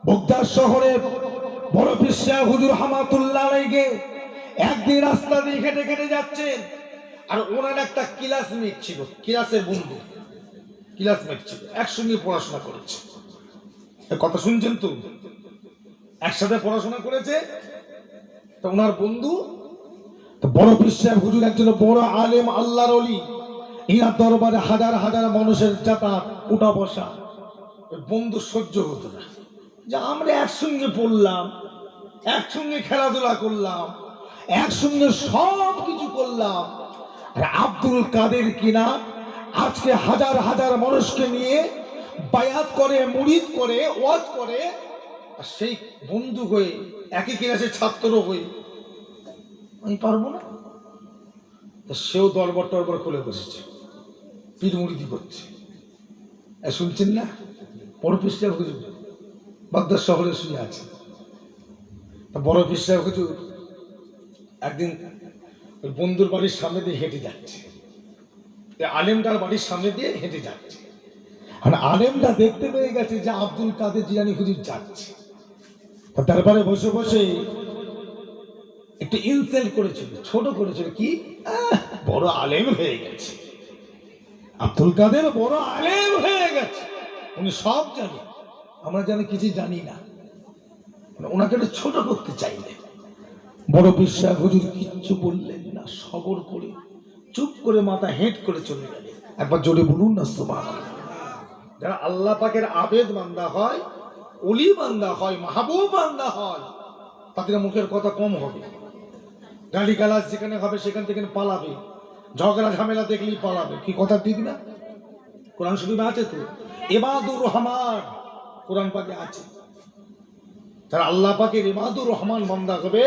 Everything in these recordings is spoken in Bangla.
বগদাদ শহরে বড় পীর সাহেব হুজুর রহমাতুল্লাহ আলাইহি একদিন রাস্তা দিয়ে হেঁটে হেঁটে যাচ্ছেন, আর ওনার একটা ক্লাসমেট ছিল, ক্লাসের বন্ধু, ক্লাসমেট ছিল, একসঙ্গে পড়াশোনা করেছে। কথা শুনছেন তো? একসাথে পড়াশোনা করেছে। তো ওনার বন্ধু তো বড় পীর সাহেব হুজুর একজন বড় আলেম, আল্লাহর ওলি। ইনার দরবারে হাজার হাজার মানুষের যাতায়াত, উঠা বসা। বন্ধু সহ্য হতো না যে আমরা একসঙ্গে পড়লাম, একসঙ্গে খেলাধুলা করলাম, একসঙ্গে সব কিছু করলাম, আর আব্দুল কাদের কিনা আজকে হাজার হাজার মানুষকে নিয়ে বায়াত করে, মুরিদ করে, ওয়াজ করে, আর সেই বন্ধু হয়ে একই ক্লাসের ছাত্র হয়ে আমি পারবো না। তো সেও দরবার টরবার খুলে বসেছে, পীর মুরিদি করছে। শুনছেন না? বড় পীর সাহেব হুজুর বাগদাদ শহরে শুয়ে আছে। বড় পীর সাহেব হুজুর একদিন ওই বন্ধুর বাড়ির সামনে দিয়ে হেঁটে যাচ্ছে, আলেমটার বাড়ির সামনে দিয়ে হেঁটে যাচ্ছে। আর আলেমটা দেখতে পেয়ে গেছে যে আব্দুল কাদের জিলানী হুজুর যাচ্ছে। তারপরে বসে বসে একটু ইনসাল্ট করেছিল, ছোট করেছিল, কি বড় আলেম হয়ে গেছে, আব্দুল কাদের বড় আলেম হয়ে গেছে, উনি সব জানে, আমরা যেন কিছু জানি না। ওনাকে একটু ছোট করতে চাইলে বড় পীর সাহেব হুজুর কিচ্ছু বললেন না, সবর করে চুপ করে মাথা হেঁট করে চলে গেলেন। একবার জোরে বলুন না সুবহানাল্লাহ। যারা আল্লাহ পাকের আবেদ বান্দা হয়, ওলি বান্দা হয়, মাহবুব বান্দা হয়, তাদের মুখের কথা কম হবে। গালিগালাজ যেখানে হবে সেখান থেকে পালাবে, ঝগড়া ঝামেলা দেখলেই পালাবে। কি কথা ঠিক না? কোরআন শরীফে আছে তো, ইবাদুর রহমান, কোরআন পাকে আছে। যারা আল্লাহ পাকের ইবাদুর রহমান বান্দা হবে,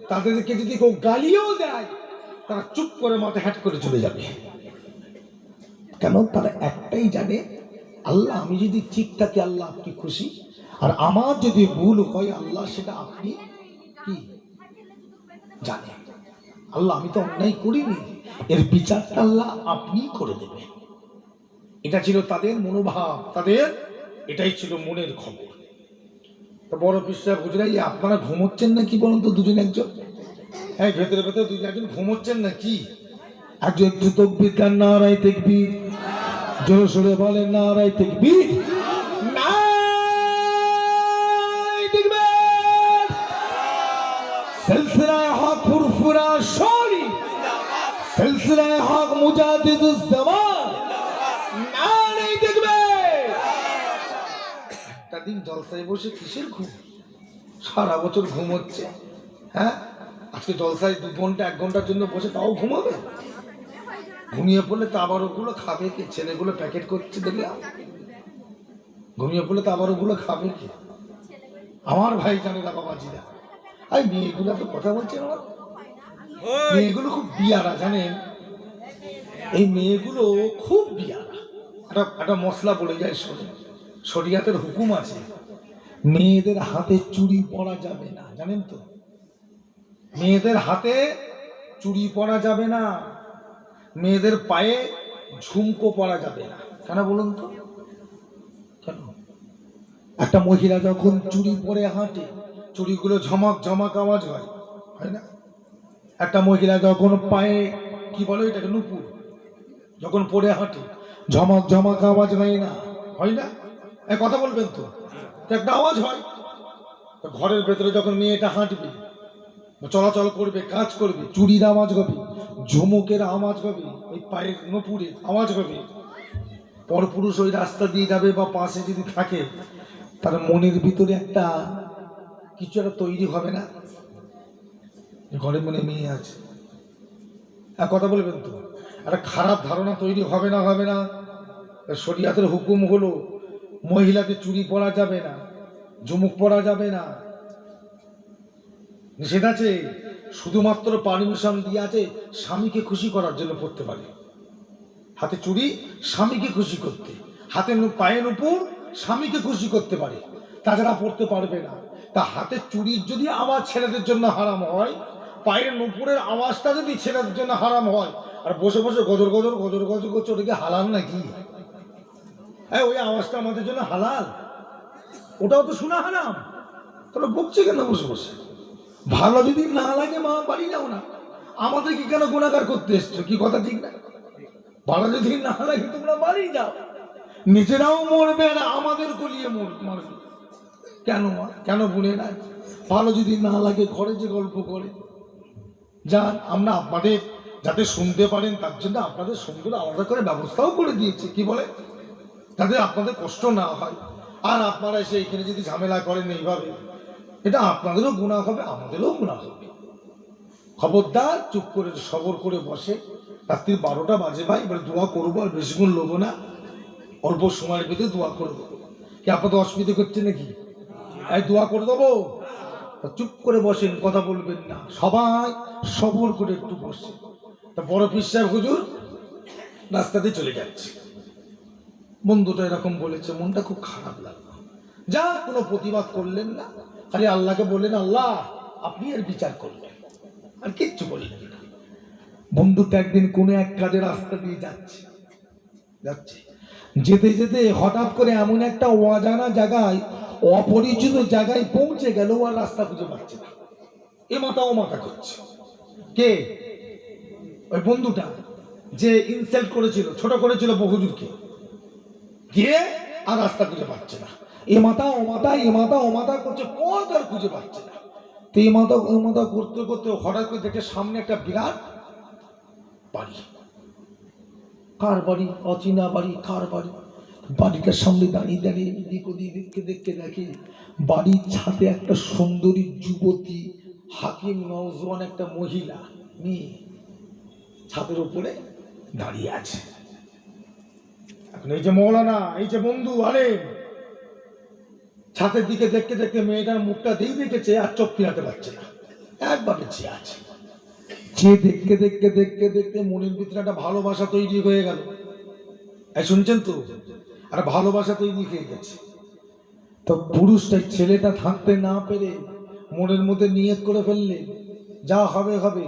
তাদেরকে যদি কেউ গালিও দেয়, তারা চুপ করে মাথা হ্যাট করে চলে যাবে। কেন? তারা একটাই জানে, আল্লাহ আমি যদি ঠিক থাকি আল্লাহ আপনি খুশি, আর আমার যদি ভুল হয় আল্লাহ সেটা আপনি কি জানেন। আল্লাহ আমি তো অন্যায় করিনি, এর বিচারটা আল্লাহ আপনি করে দেবেন। এটা ছিল তাদের মনোভাব, তাদের এটাই ছিল মনের খবর। তো বড় পীর সাহেব হুজুরাই, আপনারা ঘুমোচ্ছেন না কি বলুন তো? দুজন একজন, হ্যাঁ ভেতরে ভেতরে দুজন একজন ঘুমোচ্ছেন না কি? একজন একটু তাকবীর দেন, নারায়ে তাকবীর, জোরে সোরে বলেন নারায়ে তাকবীর, নারায়ে তাকবীর। সিলসিলায়ে হক ফুরফুরা শরী, সিলসিলায়ে হক মুজাদ্দিদুজ জামান, নারায়ে তাকবীর। একটা দিন জলসায় বসে কিসের ঘুম? সারা বছর ঘুম হচ্ছে, হ্যাঁ আজকে জলসায় 2 ঘন্টা 1 ঘন্টার জন্য বসে তাও ঘুমাবে? ঘুমিয়ে পড়লে তো আবার ওগুলো খাবে কি? ছেলেগুলো প্যাকেট করছে দেখলাম, ঘুমিয়ে পড়লে তো আবার ওগুলো খাবে কি? আমার ভাই জানে না বাবাজিরা, আর মেয়েগুলো তো কথা বলছে, আমার মেয়েগুলো খুব বিয়ারা, জানেন? এই মেয়েগুলো খুব বিয়ারা। একটা মশলা বলে যায়, শোনে, শরিয়াতের হুকুম আছে, মেয়েদের হাতে চুড়ি পরা যাবে না, জানেন তো? মেয়েদের হাতে চুড়ি পরা যাবে না, মেয়েদের পায়ে ঝুমকো পরা যাবে না। কেন বলুন তো? কেন? একটা মহিলা যখন চুড়ি পরে হাঁটে, চুড়িগুলো ঝমক ঝমক আওয়াজ হয়, হয় না? একটা মহিলা যখন পায়ে কি বলে এটাকে, নুপুর, যখন পরে হাঁটে ঝমক ঝমক আওয়াজ হয় না? হয় না? কথা বলবেন তো? একটা আওয়াজ হয়। ঘরের ভেতরে যখন মেয়েটা হাঁটবে, চলাচল করবে, কাজ করবে, চুড়ির আওয়াজ হবে, ঝুমুকের আওয়াজ হবে, ওই পায়ের নুপুরের আওয়াজ হবে। পরপুরুষ ওই রাস্তা দিয়ে যাবে বা পাশে যদি থাকে, তার মনের ভিতরে একটা কিছু একটা তৈরি হবে না? ঘরে মনে মেয়ে আছে, কথা বলবেন তো? একটা খারাপ ধারণা তৈরি হবে না? হবে না? শরিয়াতের হুকুম হলো মহিলাদের চুড়ি পরা যাবে না, ঝুমুক পরা যাবে না, নিষেধ আছে। শুধুমাত্র পারমিশন দিয়ে আছে স্বামীকে খুশি করার জন্য পড়তে পারে। হাতে চুড়ি স্বামীকে খুশি করতে, হাতে পায়ে নুপুর স্বামীকে খুশি করতে পারে, তাছাড়া পড়তে পারবে না। তা হাতে চুড়ির যদি আওয়াজ ছেলেদের জন্য হারাম হয়, পায়ের নুপুরের আওয়াজটা যদি ছেলেদের জন্য হারাম হয়, আর বসে বসে গজর গজর গজর গজর করছে, ওটাকে হালাল নাকি? হ্যাঁ, ওই আওয়াজটা আমাদের জন্য হালাল? ওটাও তো শোনা হারাম। তাহলে বকছে কেন বসে বসে? ভালো যদি না লাগে মা বাড়ি যাও না, আমাদের কি কেন গুণাগার করতে এসছো? কি কথা ঠিক না? ভালো যদি না লাগে তোমরা বাড়ি যাও, নিজেরাও মরবে আর আমাদের গলিয়ে মরবে কেন? মা কেন বোনের আজ ভালো যদি না লাগে ঘরে যে গল্প করে যান, আমরা আপনাদের যাতে শুনতে পারেন তার জন্য আপনাদের সুন্দর আলাদা করে ব্যবস্থাও করে দিয়েছি, কি বলে, যাতে আপনাদের কষ্ট না হয়। আর আপনারা এসে এখানে যদি ঝামেলা করেন এইভাবে, এটা আপনাদেরও গুনাহ হবে, আমাদেরও গুনাহ হবে। খবরদার চুপ করে সবর করে বসে। রাত্রি 12টা বাজে ভাই, এবার দোয়া করবো, আর বেশিক্ষণ লোবো না, অল্প সময়ের ভিতরে দোয়া করবো। কি আপনাদের অসুবিধা করছে নাকি? এই দোয়া করে দেবো, চুপ করে বসেন, কথা বলবেন না, সবাই সবর করে একটু বসে। তা বড় পীর সাহেব হুজুর রাস্তাতে চলে যাচ্ছে, বন্ধুটা এরকম বলেছে, মনটা খুব খারাপ লাগলো। যা কোনো প্রতিবাদ করলেন না, খালি আল্লাহকে বললেন, আল্লাহ আপনি এর বিচার করবেন, আর কিচ্ছু বললেন না। বন্ধুটা একদিন কোনো এক কাজে রাস্তা দিয়ে যাচ্ছে, যেতে যেতে হঠাৎ করে এমন একটা অজানা জায়গায়, অপরিচিত জায়গায় পৌঁছে গেল, আর রাস্তা খুঁজে পাচ্ছে না। এ মাথা ও মাথা করছে। কে? ওই বন্ধুটা যে ইনসাল্ট করেছিল, ছোট করেছিল বহুজুরকে, গিয়ে আর রাস্তা খুঁজে পাচ্ছে না। এ মাথা ও মাথা, এ মাথা ও মাথা করছে, পথ আর খুঁজে পাচ্ছে না। তো এ মাথা ও মাথা করতে করতে হঠাৎ করে দেখে সামনে একটা বিরাট বাড়ি। কার বাড়ি? অচেনা বাড়ি। কার বাড়ি? বাড়িটার সামনে দাঁড়িয়ে দাঁড়িয়ে এদিক ওদিক দেখতে দেখতে দেখে বাড়ির ছাদে একটা সুন্দরী যুবতী, হাকিম নওজোয়ান একটা মহিলা মেয়ে ছাদের উপরে দাঁড়িয়ে আছে। এখন এই যে মৌলানা, এই যে বন্ধু, আরে ছাদের দিকে দেখতে দেখতে মেয়েটার মুখটা দেখেছে, আর চোখ ফিরাতে পারছে না, একভাবে চেয়ে আছে। যে দেখতে দেখতে দেখতে দেখতে মনের ভিতরে একটা ভালোবাসা তৈরি হয়ে গেল। এই শুনছেন তো? আর ভালোবাসা তৈরি হয়ে গেছে। তো পুরুষটা, ছেলেটা থাকতে না পেরে মনের মধ্যে নিয়ত করে ফেললে, যা হবে হবে,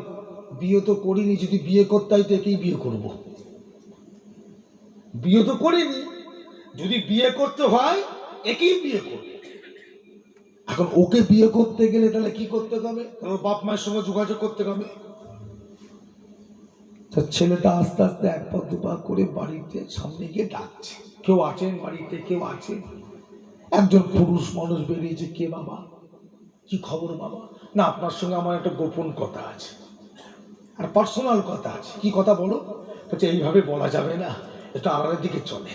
বিয়ে তো করিনি, যদি বিয়ে করতে হয় তো একেই বিয়ে করবো। বিয়ে তো করিনি, যদি বিয়ে করতে হয় একেই বিয়ে করবো। এখন ওকে বিয়ে করতে গেলে তাহলে কি করতে হবে? ওর বাপ মায়ের সঙ্গে যোগাযোগ করতে হবে। ছেলেটা আস্তে আস্তে এক পা দুপা করে বাড়িতে সামনে গিয়ে ডাকছে, কেউ আছেন বাড়িতে? কেউ আছে? একজন পুরুষ মানুষ বেরিয়েছে। কে বাবা? কি খবর বাবা? না, আপনার সঙ্গে আমার একটা গোপন কথা আছে, আর পার্সোনাল কথা আছে। কি কথা বলো? বলছে এইভাবে বলা যাবে না, এটা আড়ালের দিকে চলে।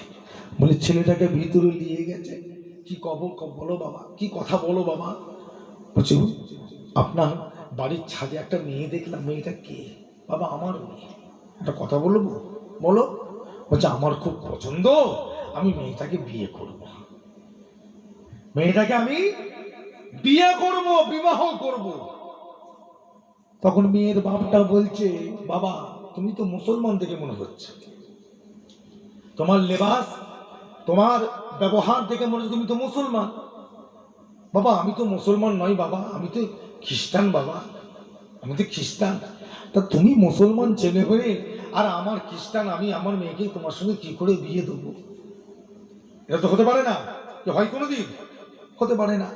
বলে ছেলেটাকে ভিতরে নিয়ে গেছে। কি খবর বলো বাবা, কি কথা বলো বাবা? বলছে আপনার বাড়ির ছাদে একটা মেয়ে দেখলাম। মেয়েটা কে? বাবা আমার মেয়ে। একটা কথা বলবো? বলো। বলছে আমার খুব পছন্দ, আমি মেয়েটাকে বিয়ে করব। মেয়েটাকে আমি বিয়ে করব, বিবাহ করব। তখন মেয়ের বাপটা বলছে, বাবা তুমি তো মুসলমান দেখে মনে হচ্ছে, তোমার লেবাস, তোমার ব্যবহার দেখে মনে হচ্ছে তুমি তো মুসলমান। বাবা আমি তো মুসলমান নই বাবা, আমি তো খ্রিস্টান বাবা, আমি তো খ্রিস্টান। তা তুমি মুসলমান ছেলে হয়ে আর আমার খ্রিস্টান, আমি আমার মেয়েকে তোমার সঙ্গে কি করে বিয়ে দেবো? এটা তো হতে পারে না। হয় কোনোদিন? হতে পারে না।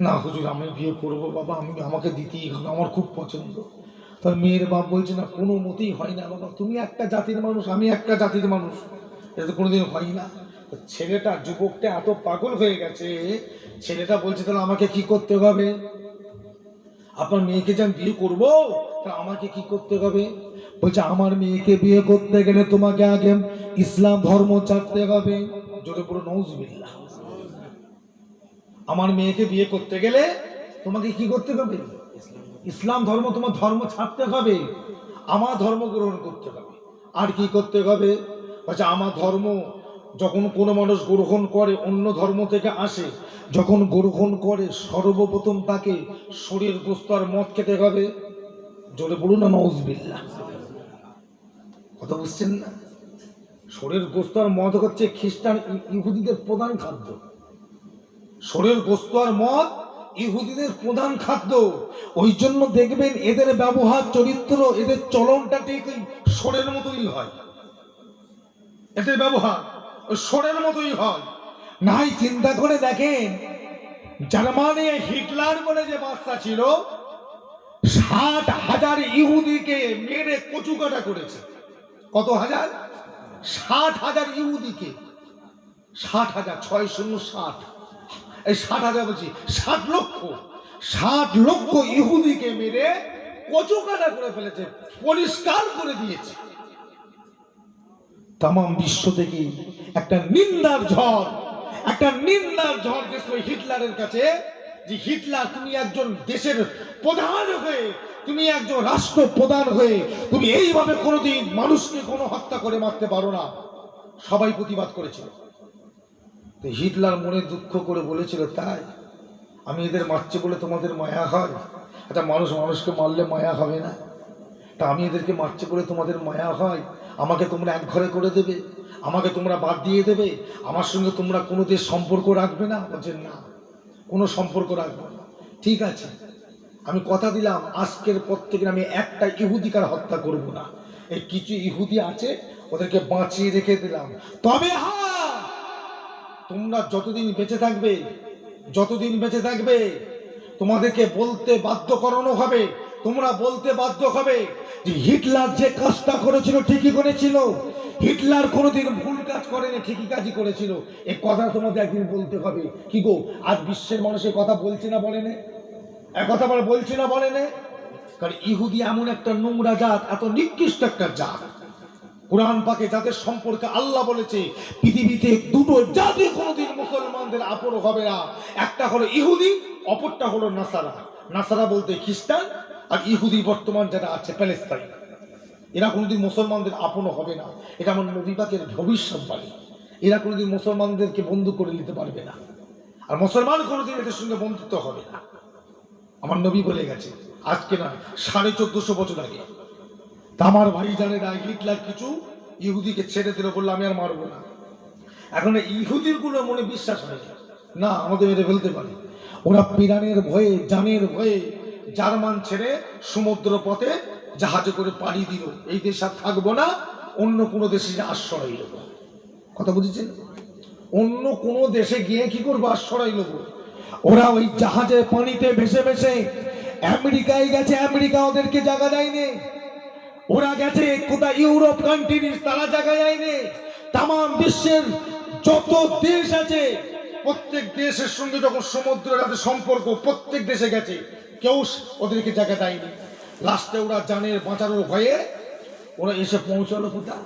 না হুজুর আমি বিয়ে করবো বাবা, আমাকে দিতেই হবে, আমার খুব পছন্দ। তার মেয়ের বাপ বলছে, না কোনো মতেই হয় না বাবা, তুমি একটা জাতির মানুষ, আমি একটা জাতির মানুষ, এটা তো কোনোদিন হয় না। ছেলেটা, যুবকটা এত পাগল হয়ে গেছে, ছেলেটা বলছে তাহলে আমাকে কি করতে হবে? আপনার মেয়েকে যে আমি বিয়ে করবো, তাহলে আমাকে কি করতে হবে? বলছে আমার মেয়েকে বিয়ে করতে গেলে তোমাকে আগে ইসলাম ধর্ম ছাড়তে হবে। জোরে পুরো নউজুবিল্লাহ। আমার মেয়েকে বিয়ে করতে গেলে তোমাকে কি করতে হবে? ইসলাম ধর্ম, তোমার ধর্ম ছাড়তে হবে, আমার ধর্ম গ্রহণ করতে হবে। আর কি করতে হবে? বলছে আমার ধর্ম যখন কোনো মানুষ গ্রহণ করে, অন্য ধর্ম থেকে আসে, যখন গ্রহণ করে সর্বপ্রথম তাকে শরীর গোস্ত আর মদ খেতে হবে। জোরে বলুন না নাউজুবিল্লাহ। কথা বুঝছেন না? শরীর গোস্ত আর মদ হচ্ছে খ্রিস্টান ইহুদিদের প্রধান খাদ্য। শরীর গোস্ত আর মদ ইহুদিদের প্রধান খাদ্য। ওই জন্য দেখবেন এদের ব্যবহার, চরিত্র, এদের চলনটা ঠিক শরীরের মতোই হয়। এদের ব্যবহার শরীরের মতোই হয়। নাই চিন্তা করে দেখেন, জার্মানি হিটলার বলে যে বাচ্চা ছিল 60,000 ইহুদিকে মেরে কচুকাটা করেছে। কত হাজার? 60,000 ইহুদিকে। 60,000, 660, এই 60,000 বলছি, 60 লক্ষ ইহুদিকে মেরে কচুকাটা করে ফেলেছে, পরিষ্কার করে দিয়েছে। তাম বিশ্ব থেকে একটা নিন্দার ঝড় গেছিল হিটলারের কাছে, যে হিটলার, তুমি একজন দেশের প্রধান হয়ে, তুমি একজন রাষ্ট্র প্রধান হয়ে তুমি এইভাবে কোনোদিন মানুষকে কোনো হত্যা করে মারতে পারো না। সবাই প্রতিবাদ করেছিল। তো হিটলার মনে দুঃখ করে বলেছিল, তাই আমি এদের মারছি বলে তোমাদের মায়া হয়? আচ্ছা, মানুষ মানুষকে মারলে মায়া হবে না? তা আমি এদেরকে মারছি বলে তোমাদের মায়া হয়? আমাকে তোমরা এক ঘরে করে দেবে, আমাকে তোমরা বাদ দিয়ে দেবে, আমার সঙ্গে তোমরা কোনো দেশ সম্পর্ক রাখবে না? বলছেন না, কোনো সম্পর্ক রাখবো না। ঠিক আছে, আমি কথা দিলাম আজকের পর থেকে আমি একটা ইহুদিকার হত্যা করব না। এই কিছু ইহুদি আছে, ওদেরকে বাঁচিয়ে রেখে দিলাম। তবে হ্যাঁ, তোমরা যতদিন বেঁচে থাকবে তোমাদেরকে বলতে বাধ্য করানো হবে, তোমরা বলতে বাধ্য হবে যে হিটলার যে কাজটা করেছিল ঠিকই করেছিল, হিটলার কোনোদিন ভুল কাজ করেনি, ঠিকই কাজই করেছিল। এই কথা তোমাদের একদিন বলতে হবে। কি গো, আজ বিশ্বের মানুষের কথা বলছি না বলে নে, এক কথা বলছি না বলে নে। কারণ ইহুদি এমন একটা নোংরা জাত, এত নিকৃষ্ট একটা জাত। কুরআন পাকে যাদের সম্পর্কে আল্লাহ বলেছে পৃথিবীতে দুটো জাতি কোনোদিন মুসলমানদের আপন হবে না, একটা হলো ইহুদি, অপরটা হলো নাসারা। নাসারা বলতে খ্রিস্টান, আর ইহুদি বর্তমান যেটা আছে প্যালেস্তাইন, এরা কোনোদিন মুসলমানদের আপন হবে না। এটা আমার নবী পাকের ভবিষ্যৎবাণী। এরা কোনোদিন মুসলমানদেরকে বন্ধু করে নিতে পারবে না, আর মুসলমান কোনোদিন এদের সঙ্গে বন্ধুত্ব হবে না। আমার নবী বলে গেছে, আজকে না 1450 বছর আগে। তা আমার ভাই জানে না, হিটলার কিছু ইহুদিকে ছেড়ে দিল, বললো আমি আর মারবো না। এখন ইহুদির গুলো মনে বিশ্বাস হয় না, আমাদের মেরে ফেলতে পারে। ওরা পিরানের ভয়ে, জানের ভয়ে জার্মান ছেড়ে সমুদ্র পথে জাহাজে করে পাড়ি দিল। এই দেশ আর থাকবো না, অন্য কোনো দেশে আশ্রয় নেব। কথা বুঝেছেন? অন্য কোনো দেশে গিয়ে কি করবো? আশ্রয় নেব। ওরা ওই জাহাজে পানিতে ভেসে ভেসে আমেরিকায় গেছে, আমেরিকা ওদেরকে জায়গা দেয়নি। ওরা গেছে কোথায় ইউরোপ কান্ট্রি, তারা জায়গা যায়নি। তাম বিশ্বের যত দেশ আছে, প্রত্যেক দেশের সঙ্গে যখন সমুদ্রের সাথে সম্পর্ক, প্রত্যেক দেশে গেছে, কেউ ওদেরকে জায়গা দেয়নি। লাস্টে ওরা জানের বাঁচানোর ভয়ে ওরা এসে পৌঁছালো কোথায়?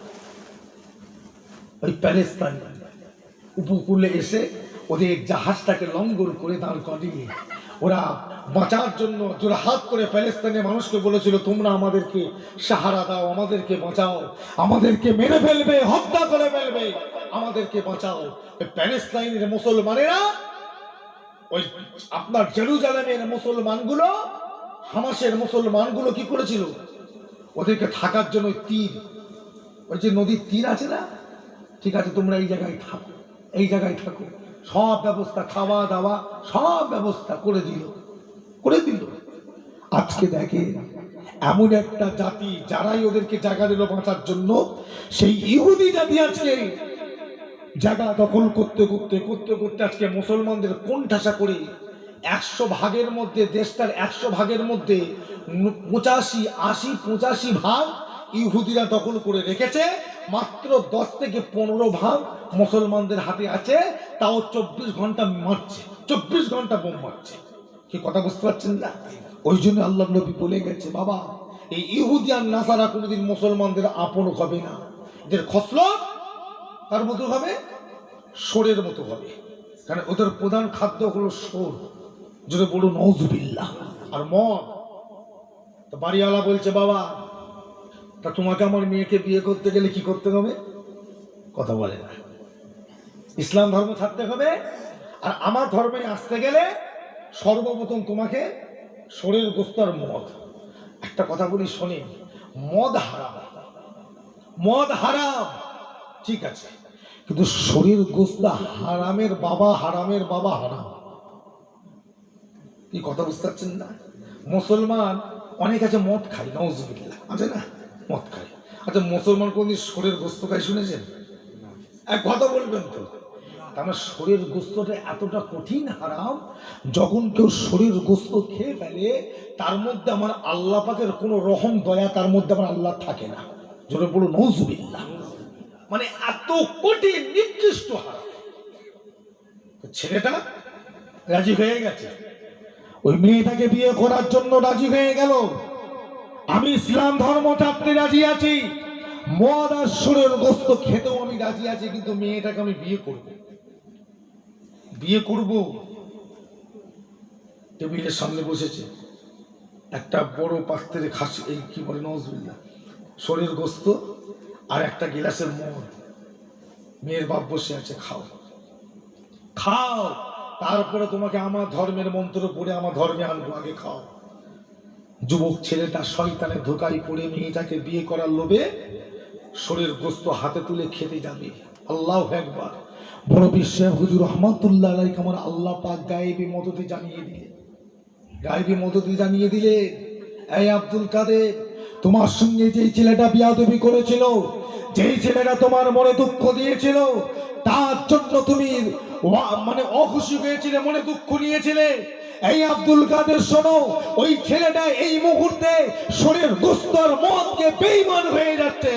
ওই প্যালেস্তাইন উপকূলে এসে ওদের জাহাজটাকে লঙ্ঘন করে দাঁড় করিয়ে ওরা বাঁচার জন্য জোড়হাত করে প্যালেস্তাইনের মানুষকে বলেছিল, তোমরা আমাদেরকে সাহারা দাও, আমাদেরকে বাঁচাও, আমাদেরকে মেরে ফেলবে, হত্যা করে ফেলবে, আমাদেরকে বাঁচাও। ওই প্যালেস্তাইনের মুসলমানেরা, ওই আপনার জেরুজালেমের মুসলমানগুলো, হামাসের মুসলমানগুলো কি করেছিল? ওদেরকে থাকার জন্য তীর, ওই যে নদীর তীর আছে না, ঠিক আছে তোমরা এই জায়গায় থাকো, এই জায়গায় থাকো, সব ব্যবস্থা, খাওয়া দাওয়া সব ব্যবস্থা করে দিল। আজকে দেখে এমন একটা জাতি যারাই ওদেরকে জায়গা দিল বাঁচার জন্য, সেই ইহুদি জাতি আজকে জায়গা দখল করতে করতে করতে করতে আজকে মুসলমানদের কোণঠাসা করে 100 ভাগের মধ্যে, দেশটার 100 ভাগের মধ্যে 85 ভাগ ইহুদিরা দখল করে রেখেছে। মাত্র 10 থেকে 15 ভাগ মুসলমানদের হাতে আছে, তাও 24 ঘন্টা মারছে, 24 ঘন্টা বোম মারছে। কি কথা বুঝতে পারছেন না? ওই জন্য আল্লাহ নবী বলে গেছে, বাবা এই ইহুদি আর নাসারা কোনোদিন মুসলমানদের আপন হবে না। এদের খসলত তার মতো হবে, সোরের মতো হবে। কারণ ওদের প্রধান খাদ্য হলো সোর, যদি বলুন নওজুবিল্লাহ, আর মদ। তো বাড়িওয়ালা বলছে, বাবা তা তোমাকে আমার মেয়েকে বিয়ে করতে গেলে কি করতে হবে? কথা বলে না, ইসলাম ধর্ম ছাড়তে হবে, আর আমার ধর্মে আসতে গেলে সর্বপ্রথম তোমাকে শরীর গোস্ত আর মদ। একটা কথা বলি শোনেন, মদ হারাম, ঠিক আছে, কিন্তু শরীর গোস্ত হারামের বাবা হারাম। কি কথা বুঝতে পারছেন না? মুসলমান অনেক আছে মদ খায়, নাউজুবিল্লাহ, আছে না, মদ খায়। আচ্ছা মুসলমান কোনদিন শরীর গোস্ত খায় শুনেছেন? এক কথা বলবেন তো? আমার শরীর গোস্তটা এতটা কঠিন হারাম, যখন কেউ শরীর গোস্ত খেয়ে ফেলে তার মধ্যে আমার আল্লাহ পাকের কোনো রহম দয়া তার মধ্যে আমার আল্লাহ থাকে না। জোরে বলুন নাউজুবিল্লাহ। মানে এত কঠিন নিকৃষ্ট হারাম। ছেলেটা রাজি হয়ে গেছে, ওই মেয়েটাকে বিয়ে করার জন্য রাজি হয়ে গেল। আমি ইসলাম ধর্ম ছাড়তে রাজি আছি, মদ আর শরীর গোস্ত খেতেও আমি রাজি আছি, কিন্তু মেয়েটাকে আমি বিয়ে করব। টেবিলের সামনে বসেছে, একটা বড় পাত্রে খাসি, এই কি বলে নজরুল্লাহ, শরীর গোস্ত আর একটা গিলাসের মদ। মেয়ের বাপ বসে আছে, খাও খাও, তারপরে তোমাকে আমার ধর্মের মন্ত্র পড়ে আমার ধর্মে আনবো, আগে খাও। যুবক ছেলেটা শয়তানের ধোকায় পড়ে মেয়েটাকে বিয়ে করার লোভে শরীর গোস্ত হাতে তুলে খেতে যাবে। আল্লাহু আকবার। বড় বিশ্বের হুজুর রহমাতুল্লাহ আলাইহি আমার আল্লাহ পাক গায়েবী মদতে জানিয়ে দিলে, এই আব্দুল কাদের, তোমার সঙ্গে যেই ছেলেটা বিয়াদবি করেছিল, যেই ছেলেটা তোমার মনে দুঃখ দিয়েছিল, তার জন্য তুমি মানে অখুশি হয়েছিলে, মনে দুঃখ নিয়েছিলে। এই আব্দুল কাদের শোনো, ওই ছেলেটা এই মুহূর্তে শরীর গোস্তর মদকে বেঈমান হয়ে যাচ্ছে।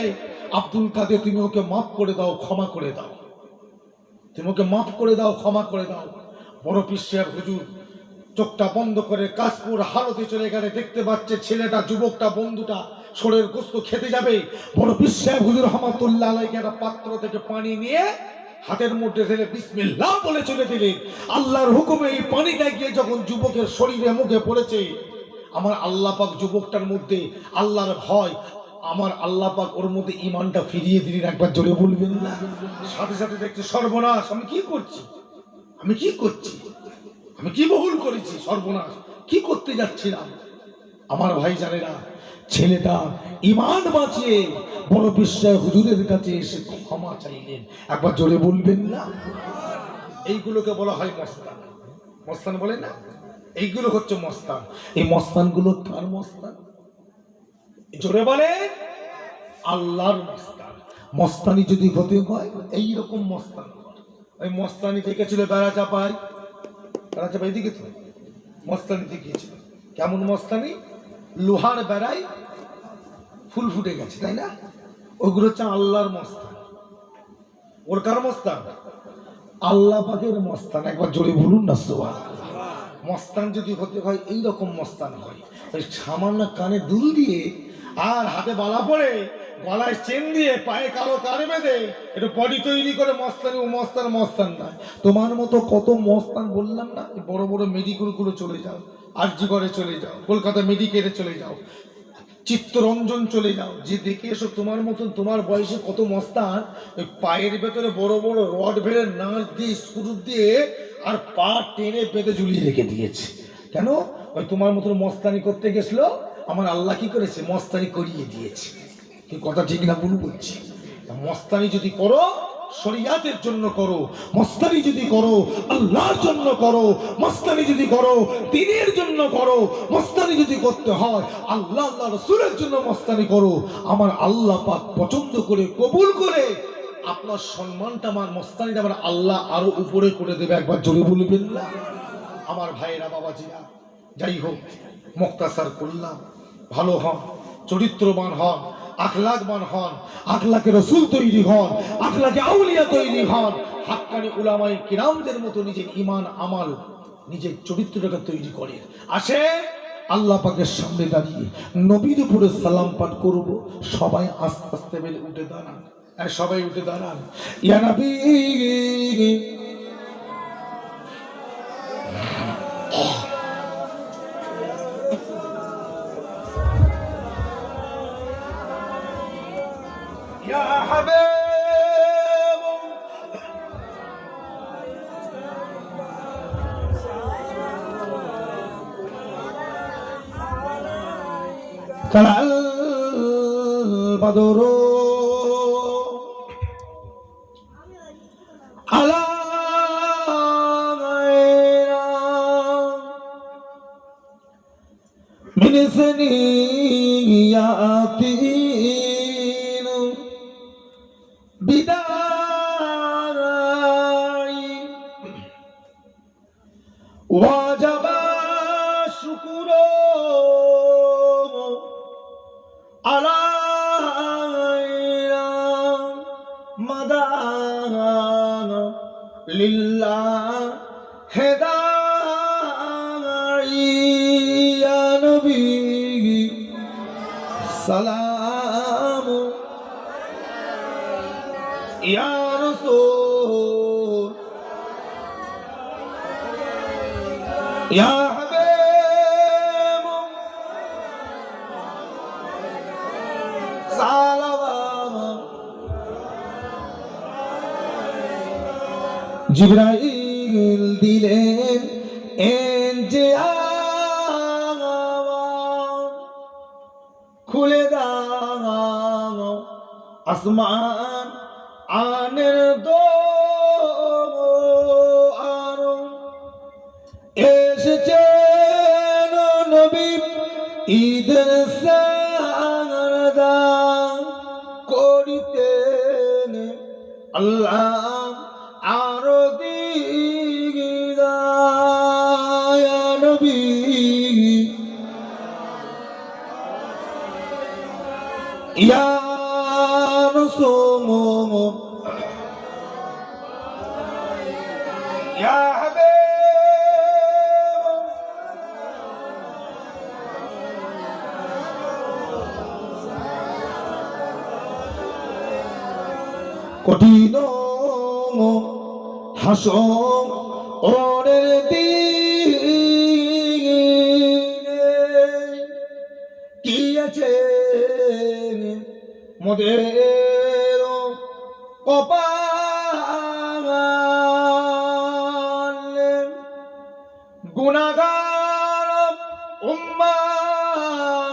আব্দুল কাদের, তুমি ওকে মাফ করে দাও, ক্ষমা করে দাও, তুমি ওকে মাফ করে দাও, ক্ষমা করে দাও। বড় পীর সাহেব হুজুর চোখটা বন্ধ করে কাশপুর হালতে চলে গেলে দেখতে পাচ্ছে ছেলেটা, যুবকটা, বন্ধুটা শরীর গোস্ত খেতে যাবে। বড় পীর সাহেব হুজুর রহমাতুল্লাহ আলাইহি একটা পাত্র থেকে পানি নিয়ে হাতের মধ্যে ঢেলে বিসমিল্লাহ বলে চলে দিলেন। আল্লাহর হুকুমে এই পানিটা গিয়ে যখন যুবকের শরীরে মুখে পড়েছে, আমার আল্লাহ পাক যুবকটার মধ্যে আল্লাহর ভয়, আমার আল্লাহ পাক ওর মধ্যে ঈমানটা ফিরিয়ে দিলেন। একবার জোরে বলবেন না? সাথে সাথে দেখছে সর্বনাশ, আমি কি করছি, আমি কি ভুল করেছি, সর্বনাশ, কি করতে যাচ্ছিলাম। আমার ভাই জানেরা, ছেলেটা ঈমান বাঁচিয়ে বড় বিশ্বাস হুজুরের কাছে এসে ক্ষমা চাইলেন। একবার জোরে বলবেন না? এইগুলোকে বলা হয় মস্তান। মস্তান বলে না, এইগুলো হচ্ছে মস্তান। এই মস্তানগুলো কার মস্তান? জোরে বলে, আল্লাহর মস্তান। মস্তানি যদি হতে হয় এইরকম মস্তান। ওই মস্তানি দেখেছিল বেড়া চাপাই দিকে, তো মস্তানি দেখিয়েছিল। কেমন মস্তানি? লোহার বেড়ায় ফুল ফুটে গেছে, তাই না? ওগুলো হচ্ছে আল্লাহর মস্তান। ওর কার মস্তান? আল্লাহ পাকের মস্তান। একবার জোরে বলুন না সুবহানাল্লাহ। মস্তান যদি হতে হয় এইরকম মস্তান হয়, ওই সামান্য কানে দুল দিয়ে আর হাতে বালা পড়ে, গলায় চেন দিয়ে, পায়ে কালো কারে বেঁধে একটু বডি তৈরি করে মস্তানি। ও মস্তান না। তোমার মতো কত মস্তান বললাম না, বড় বড় মেডিকেলগুলো চলে যাও, আরজি করে চলে যাও, কলকাতা মেডিকেলে চলে যাও, চিত্তরঞ্জন চলে যাও, যে দেখে এসো তোমার মতন তোমার বয়সে কত মস্তান ওই পায়ের ভেতরে বড় বড় রড ভেড়ে নাচ দিয়ে স্ক্রু দিয়ে আর পা টেনে বেঁধে ঝুলিয়ে রেখে দিয়েছে। কেন? ওই তোমার মতন মস্তানি করতে গেছিল, আমার আল্লাহ কি করেছে? মস্তানি করিয়ে দিয়েছে। কি কথা ঠিক না ভুল বলছি? মস্তানি যদি করো শরিয়াতের জন্য করো, মস্তানি যদি করো আল্লাহর জন্য করো, মস্তানি যদি করো দ্বীনের জন্য করো, মস্তানি যদি করতে হয় আল্লাহ আল্লাহ রাসূলের জন্য মস্তানি করো। আমার আল্লাহ পাক পছন্দ করে, কবুল করে, আপনার সম্মানটা, আমার মস্তানিটা আমার আল্লাহ আরো উপরে করে দেবে। একবার জোরে বলবেন না? আমার ভাইয়েরা, বাবাজিরা, যাই হোক, মুক্তাসার করলাম, ভালো হন, চরিত্রবান হন, আখলাকবান হন, আখলাকে রসুল তৈরি হন, আখলাকে আউলিয়া তৈরি হন, হাক্কানি উলামায়ে কিরামদের মতো নিজের ঈমান আমাল, নিজের চরিত্রটাকে তৈরি করে আসে। আল্লাহ পাকের সামনে দাঁড়িয়ে নবীর উপরে সালাম পাঠ করব। সবাই আস্তে আস্তে বেলে উঠে দাঁড়ান, সবাই উঠে দাঁড়ান। ইয়া নবী, ইয়া হাবিব, তালাল বাদরু আলাইনা মিন সানিয়াতিন বিদায় ওয়াজাবা শুকুরু আলাইনা মাদানা লিল্লাহ হেদাই ইয়া নবী সালাম ইয়া রাসূল ইয়া হাবিব সালাম জিবরাইল দিলেন যে খুলে দাও আসমান আনের দোয়ার এসেছেন নবী ঈদের সারদা করিতেন আল্লাহ আরো দিদায় নবী ইয়া রাসূল ইয়া হাবিব কঠিন হাসরের দিনে কি আছে মোদের কপালে গুনাহগার উম্মাহ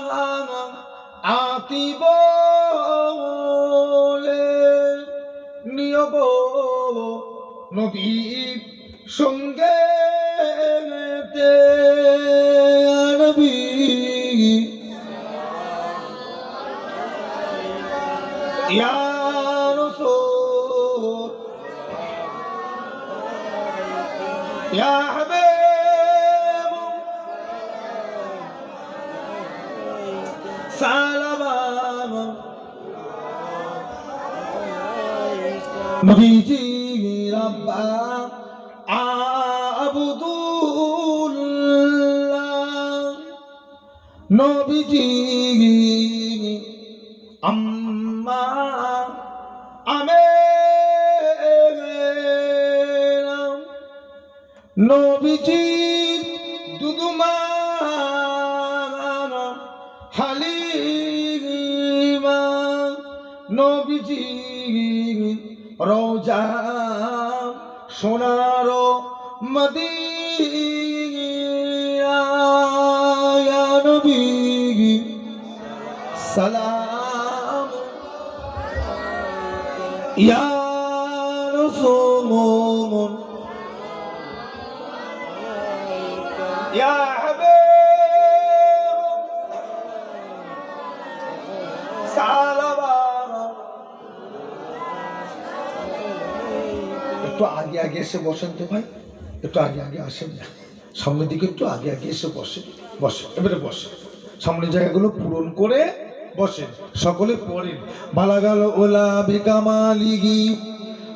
আতিব নিয়োগ নবী সঙ্গে নবী ইয়া রাসূল ইয়া হাবিব সালাম নবীজি রাব্বা আবুদুল্লাহ নবীজি আম্মা আমেনা নবীজি দুদুমা হালিমা নবীজি রওজা সোনার মদিনা ইয়া নবী সালাম ইয়া রাসূল ইয়া হাবিব সালাম একটু আগে আগে এসে বসেন তো ভাই, একটু আগে আগে আসেন না, সামনের দিকে একটু আগে আগে এসে বসে এবারে বসে সামনের জায়গাগুলো পূরণ করে বসেন, সকলে পড়েন বালাগাল ওলা বিকামালিগি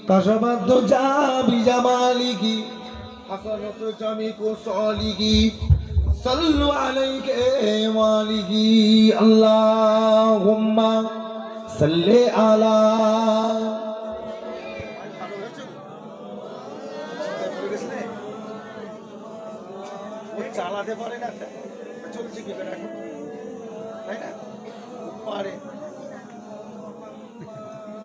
কাশাবাদ্দ জাবি জামালিগি হাসানাত জামিকু সালিগি সাল্লু আলাইকা ওয়ালিগি আল্লাহুম্মা সাল্লি আলা চালাতে পারে না, চলছে কি করে তাই না পারে।